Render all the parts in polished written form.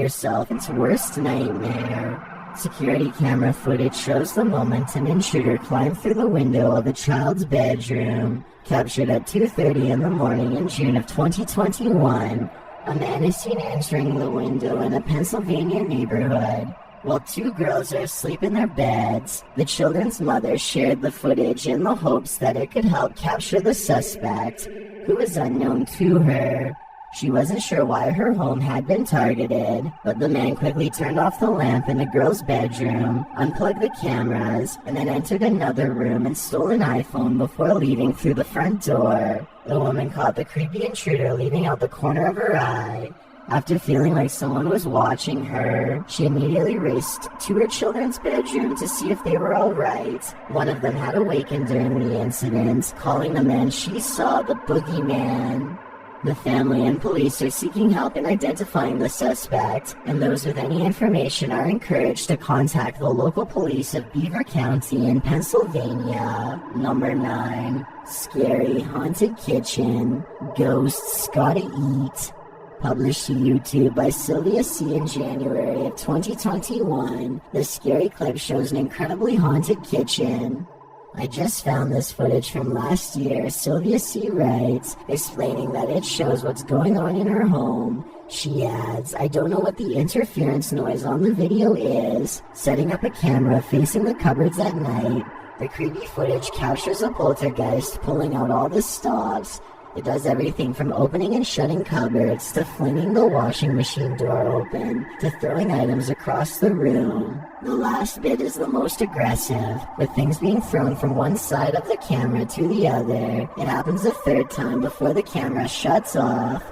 yourself into worst nightmare. Security camera footage shows the moment an intruder climbed through the window of a child's bedroom. Captured at 2:30 in the morning in June of 2021, a man is seen entering the window in a Pennsylvania neighborhood. While two girls are asleep in their beds, the children's mother shared the footage in the hopes that it could help capture the suspect, who was unknown to her. She wasn't sure why her home had been targeted, but the man quickly turned off the lamp in the girl's bedroom, unplugged the cameras, and then entered another room and stole an iPhone before leaving through the front door. The woman caught the creepy intruder leaving out the corner of her eye. After feeling like someone was watching her, she immediately raced to her children's bedroom to see if they were all right. One of them had awakened during the incident, calling the man she saw the boogeyman. The family and police are seeking help in identifying the suspect, and those with any information are encouraged to contact the local police of Beaver County in Pennsylvania. Number 9. Scary Haunted Kitchen. Ghosts Gotta Eat. Published to YouTube by Sylvia C. in January of 2021, the scary clip shows an incredibly haunted kitchen. I just found this footage from last year, Sylvia C. writes, explaining that it shows what's going on in her home. She adds, I don't know what the interference noise on the video is. Setting up a camera facing the cupboards at night, the creepy footage captures a poltergeist pulling out all the stops. It does everything from opening and shutting cupboards, to flinging the washing machine door open, to throwing items across the room. The last bit is the most aggressive, with things being thrown from one side of the camera to the other. It happens a third time before the camera shuts off.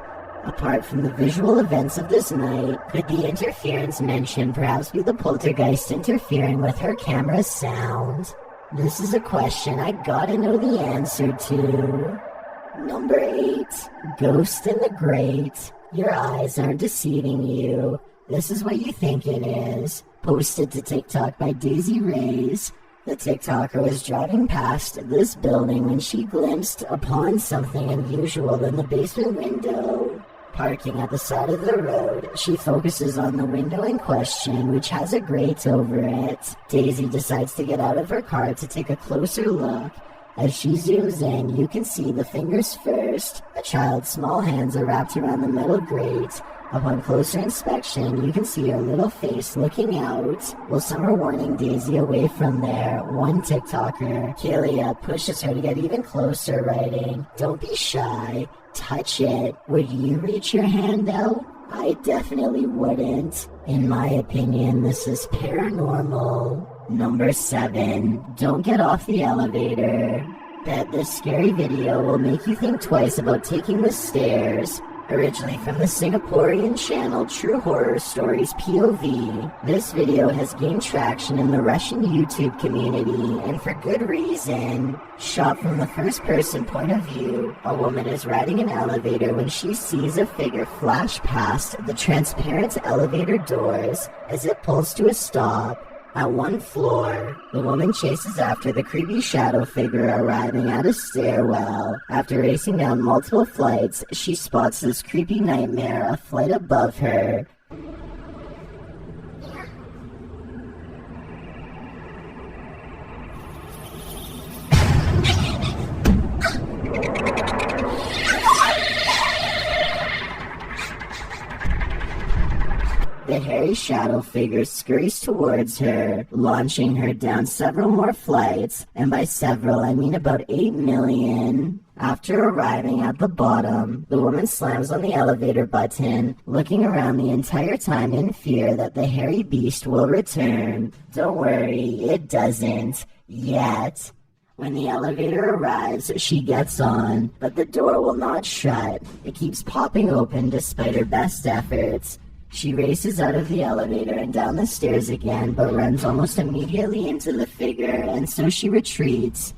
Apart from the visual events of this night, could the interference mentioned perhaps be the poltergeist interfering with her camera's sound? This is a question I gotta know the answer to. Number 8. Ghost in the Grate. Your eyes aren't deceiving you. This is what you think it is. Posted to TikTok by Daisy Reyes. The TikToker was driving past this building when she glimpsed upon something unusual in the basement window. Parking at the side of the road, she focuses on the window in question, which has a grate over it. Daisy decides to get out of her car to take a closer look. As she zooms in, you can see the fingers first. A child's small hands are wrapped around the metal grate. Upon closer inspection, you can see her little face looking out. While some are warning Daisy away from there, one TikToker, Kalia, pushes her to get even closer, writing, "Don't be shy. Touch it. Would you reach your hand out? I definitely wouldn't. In my opinion, this is paranormal." Number 7. Don't get off the elevator. Bet this scary video will make you think twice about taking the stairs. Originally from the Singaporean channel True Horror Stories POV, this video has gained traction in the Russian YouTube community, and for good reason. Shot from the first-person point of view, a woman is riding an elevator when she sees a figure flash past the transparent elevator doors as it pulls to a stop. At one floor, the woman chases after the creepy shadow figure arriving at a stairwell. After racing down multiple flights, she spots this creepy nightmare a flight above her. The hairy shadow figure scurries towards her, launching her down several more flights, and by several I mean about 8 million. After arriving at the bottom, the woman slams on the elevator button, looking around the entire time in fear that the hairy beast will return. Don't worry, it doesn't. Yet. When the elevator arrives, she gets on, but the door will not shut. It keeps popping open despite her best efforts. She races out of the elevator and down the stairs again, but runs almost immediately into the figure, and so she retreats.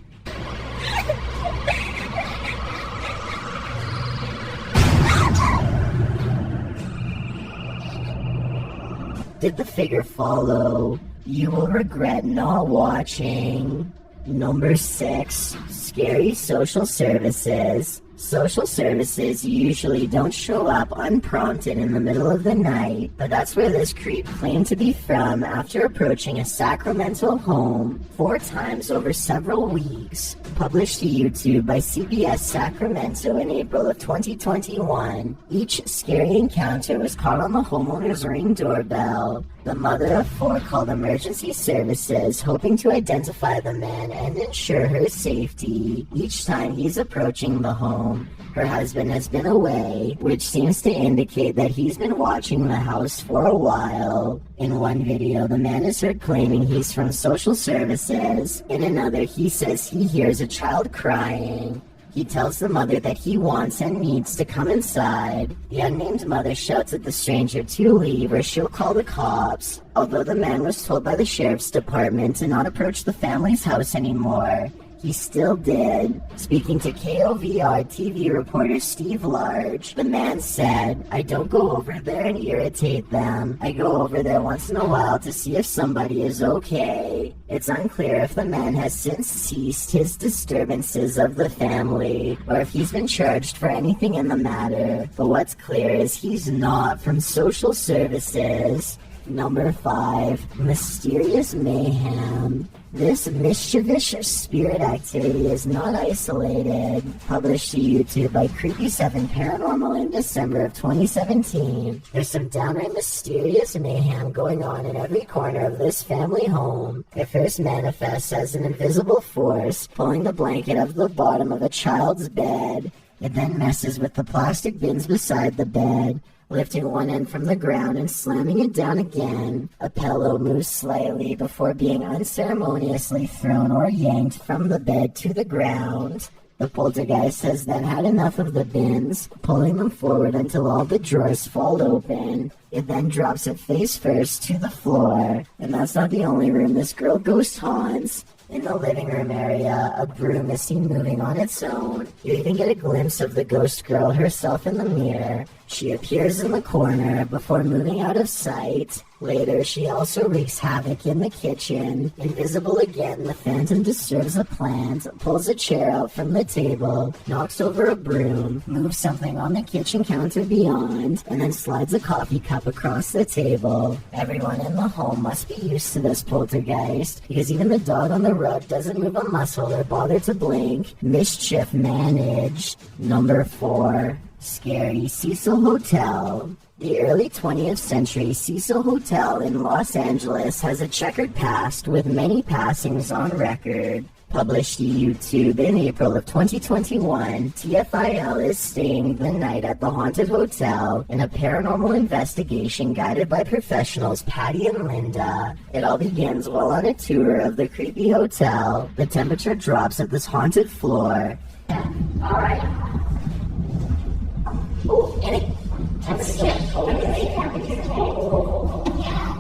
Did the figure follow? You will regret not watching. Number 6. Scary Social Services. Social services usually don't show up unprompted in the middle of the night, but that's where this creep claimed to be from after approaching a Sacramento home 4 times over several weeks. Published to YouTube by CBS Sacramento in April of 2021. Each scary encounter was caught on the homeowner's Ring doorbell. The mother of 4 called emergency services, hoping to identify the man and ensure her safety. Each time he's approaching the home, her husband has been away, which seems to indicate that he's been watching the house for a while. In one video, the man is heard claiming he's from social services. In another, he says he hears a child crying. He tells the mother that he wants and needs to come inside. The unnamed mother shouts at the stranger to leave or she'll call the cops. Although the man was told by the sheriff's department to not approach the family's house anymore, he still did. Speaking to KOVR TV reporter Steve Large, the man said, "I don't go over there and irritate them. I go over there once in a while to see if somebody is okay." It's unclear if the man has since ceased his disturbances of the family, or if he's been charged for anything in the matter. But what's clear is he's not from social services. Number 5, mysterious mayhem. This mischievous spirit activity is not isolated. Published to YouTube by Creepy7 Paranormal in December of 2017. There's some downright mysterious mayhem going on in every corner of this family home. It first manifests as an invisible force pulling the blanket of the bottom of a child's bed. It then messes with the plastic bins beside the bed, lifting one end from the ground and slamming it down again. A pillow moves slightly before being unceremoniously thrown or yanked from the bed to the ground. The poltergeist has then had enough of the bins, pulling them forward until all the drawers fall open. It then drops it face first to the floor. And that's not the only room this girl ghost haunts. In the living room area, a broom is seen moving on its own. You even get a glimpse of the ghost girl herself in the mirror. She appears in the corner before moving out of sight. Later, she also wreaks havoc in the kitchen. Invisible again, the phantom disturbs a plant, pulls a chair out from the table, knocks over a broom, moves something on the kitchen counter beyond, and then slides a coffee cup across the table. Everyone in the home must be used to this poltergeist, because even the dog on the rug doesn't move a muscle or bother to blink. Mischief managed. Number 4. Scary Cecil Hotel. The early 20th century Cecil Hotel in Los Angeles has a checkered past with many passings on record. Published to YouTube in April of 2021, TFIL is staying the night at the haunted hotel in a paranormal investigation guided by professionals Patty and Linda. It all begins while on a tour of the creepy hotel. The temperature drops at this haunted floor. All right.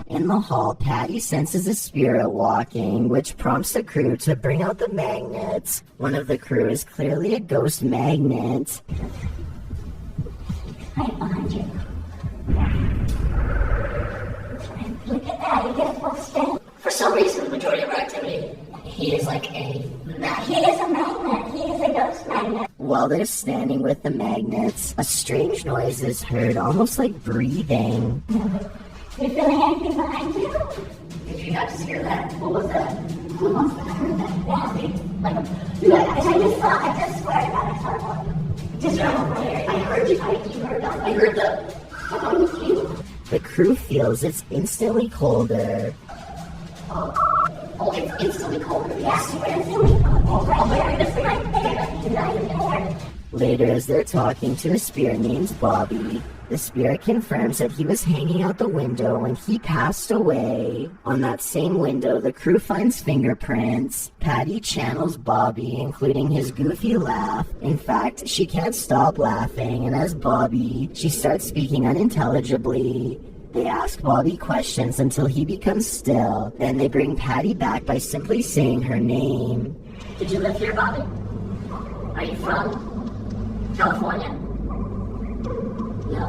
In the hall, Patty senses a spirit walking, which prompts the crew to bring out the magnets. One of the crew is clearly a ghost magnet. Right behind you. Look at that, you get a full spin. For some reason, the majority of our activity, he is like a magnet. He is a magnet. He is a ghost magnet. While they're standing with the magnets, a strange noise is heard, almost like breathing. You're feeling anything behind you? Did you not just hear that? What was that? I heard that. Yeah, I just swear to God, I saw it. Just right here. I heard you. I heard the... The crew feels it's instantly colder. Oh, it's instantly colder. Yes, it's instantly colder. Right there. It's right there. You're not even there. Later, as they're talking to a spirit named Bobby, the spirit confirms that he was hanging out the window when he passed away. On that same window, the crew finds fingerprints. Patty channels Bobby, including his goofy laugh. In fact, she can't stop laughing, and as Bobby, she starts speaking unintelligibly. They ask Bobby questions until he becomes still. Then they bring Patty back by simply saying her name. Did you live here, Bobby? Are you from California? No.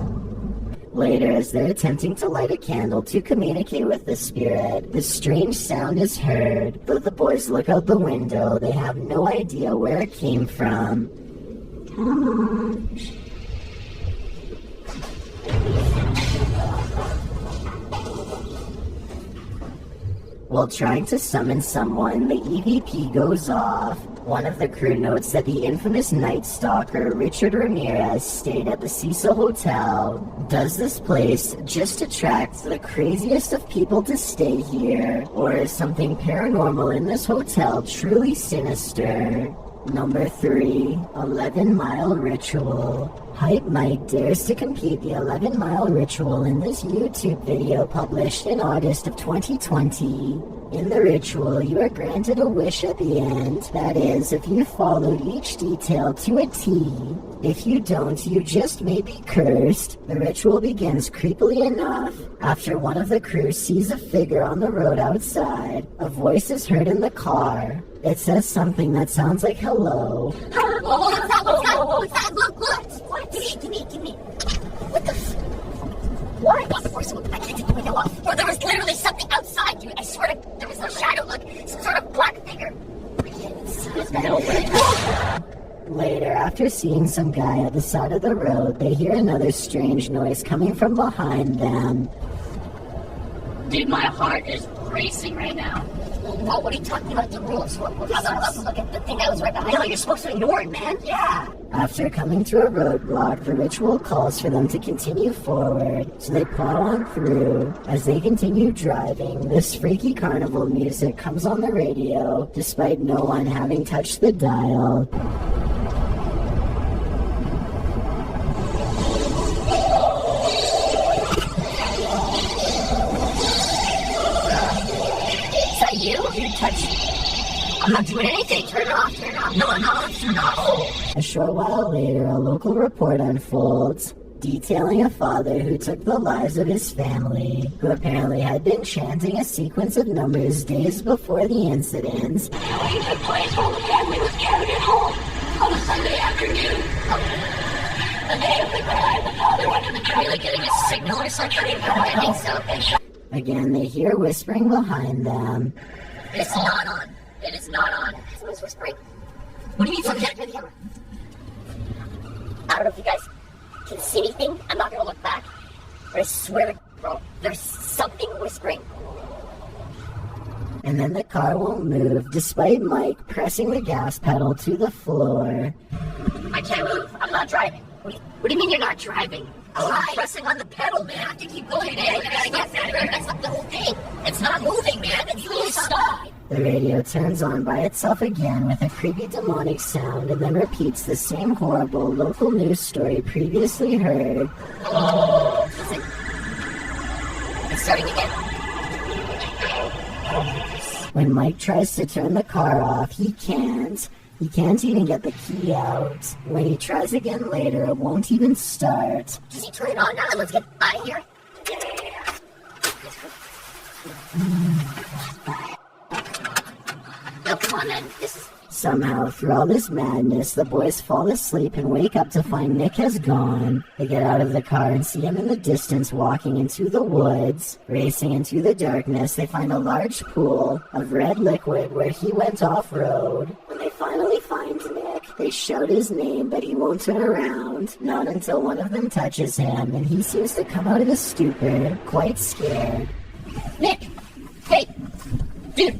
Later, as they're attempting to light a candle to communicate with the spirit, the strange sound is heard. Though the boys look out the window, they have no idea where it came from. While trying to summon someone, the EVP goes off. One of the crew notes that the infamous Night Stalker, Richard Ramirez, stayed at the Cecil Hotel. Does this place just attract the craziest of people to stay here? Or is something paranormal in this hotel truly sinister? Number 3, 11-Mile Ritual. Hype Mike dares to complete the 11-mile ritual in this YouTube video published in August of 2020. In the ritual, you are granted a wish at the end. That is, if you followed each detail to a T. If you don't, you just may be cursed. The ritual begins creepily enough. After one of the crew sees a figure on the road outside, a voice is heard in the car. It says something that sounds like hello. What's that? Look! What? Give me. What the What? I can't take the window off. Bro, there was literally something outside, dude. I swear there was a shadow, look, some sort of black figure. Later, after seeing some guy at the side of the road, they hear another strange noise coming from behind them. Dude, my heart is racing right now. Whoa, what are you talking about? The rules? Look at the thing that was right behind you. You're supposed to ignore it, man. Yeah. After coming to a roadblock, the ritual calls for them to continue forward, so they plow on through. As they continue driving, this freaky carnival music comes on the radio, despite no one having touched the dial. I'm not doing anything. Turn it off. No, I'm not. Turn it off. A short while later, a local report unfolds, detailing a father who took the lives of his family, who apparently had been chanting a sequence of numbers days before the incident. The place where the family was gathered at home on a Sunday afternoon. The day of the crime, the father went to the trailer getting a signal or something. I think so. Again, they hear whispering behind them. It's not on. It is not on. Someone's whispering. What do you mean from the camera? I don't know if you guys can see anything. I'm not gonna look back. But I swear, bro, there's something whispering. And then the car won't move, despite Mike pressing the gas pedal to the floor. I can't move. I'm not driving. What do you mean you're not driving? I'm pressing on the pedal, man. I have to keep going. That's not the whole thing. It's not moving, man. It's really stop. The radio turns on by itself again with a creepy demonic sound and then repeats the same horrible local news story previously heard. Listen. It's starting again. When Mike tries to turn the car off, he can't. He can't even get the key out. When he tries again later, it won't even start. Does he turn it on now? Let's get out of here. No, come on, man. Somehow, through all this madness, the boys fall asleep and wake up to find Nick has gone. They get out of the car and see him in the distance walking into the woods. Racing into the darkness, they find a large pool of red liquid where he went off-road. When they finally find Nick, they shout his name, but he won't turn around. Not until one of them touches him, and he seems to come out of his stupor, quite scared. Nick! Hey! Dude!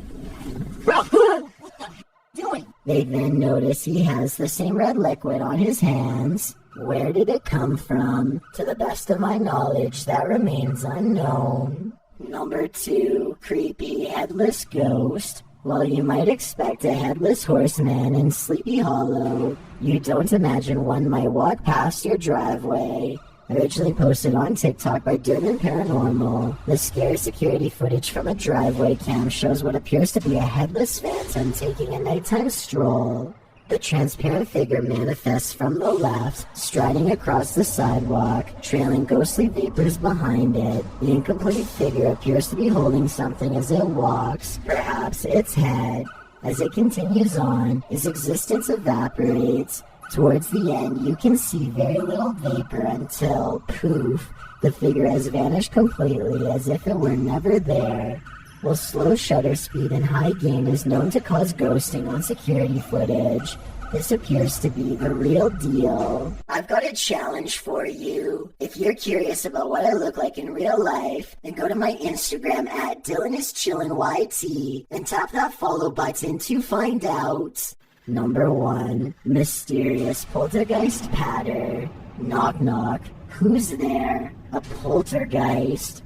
Bro! What the doing? They then notice he has the same red liquid on his hands. Where did it come from? To the best of my knowledge, that remains unknown. Number 2, creepy headless ghost. While you might expect a headless horseman in Sleepy Hollow, you don't imagine one might walk past your driveway. Originally posted on TikTok by Durban Paranormal, the scary security footage from a driveway cam shows what appears to be a headless phantom taking a nighttime stroll. The transparent figure manifests from the left, striding across the sidewalk, trailing ghostly vapors behind it. The incomplete figure appears to be holding something as it walks, perhaps its head. As it continues on, its existence evaporates. Towards the end, you can see very little vapor until, poof, the figure has vanished completely as if it were never there. While slow shutter speed and high gain is known to cause ghosting on security footage, This appears to be the real deal. I've got a challenge for you. If you're curious about what I look like in real life, then go to my Instagram at DylanIsChillinYT and tap that follow button to find out. Number 1. Mysterious poltergeist patter. Knock knock. Who's there? A poltergeist.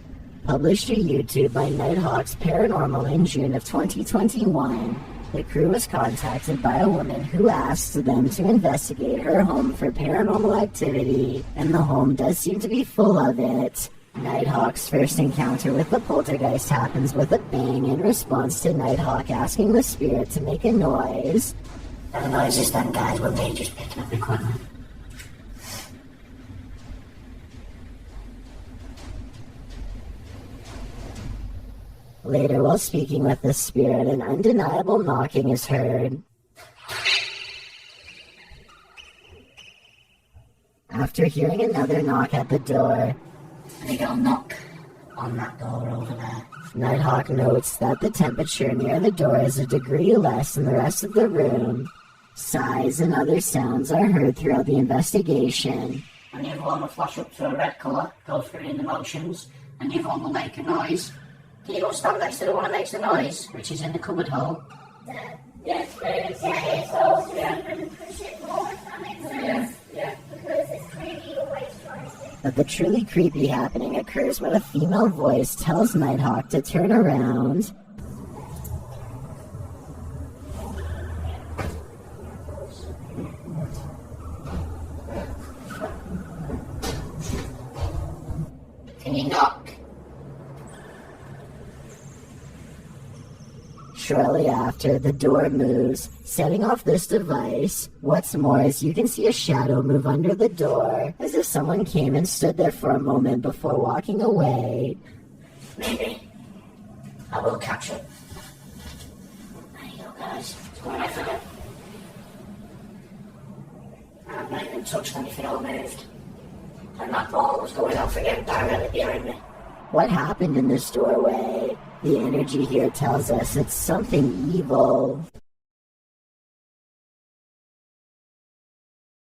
Published to YouTube by Nighthawks Paranormal in June of 2021. The crew was contacted by a woman who asked them to investigate her home for paranormal activity, and the home does seem to be full of it. Nighthawk's first encounter with the poltergeist happens with a bang in response to Nighthawk asking the spirit to make a noise. The noises then, guys, were me just picking up equipment. Later, while speaking with the spirit, an undeniable knocking is heard. After hearing another knock at the door, They go knock on that door over there. Nighthawk notes that the temperature near the door is a degree less than the rest of the room. Sighs and other sounds are heard throughout the investigation. And the other one will flash up to a red colour, go through in the motions, and the other one will make a noise. Can you go stand next to the one that makes the noise, which is in the cupboard hole? Yes, please. Yeah, so push it more from it. Yeah. Because it's creepy always trying to. But the truly creepy happening occurs when a female voice tells Nighthawk to turn around. Can you knock? Shortly after, the door moves, setting off this device. What's more is you can see a shadow move under the door, as if someone came and stood there for a moment before walking away. Maybe. I will catch it. There you go, guys. It's going off again. I've not even touched anything or moved. And that ball was going off again directly behind me. What happened in this doorway? The energy here tells us it's something evil.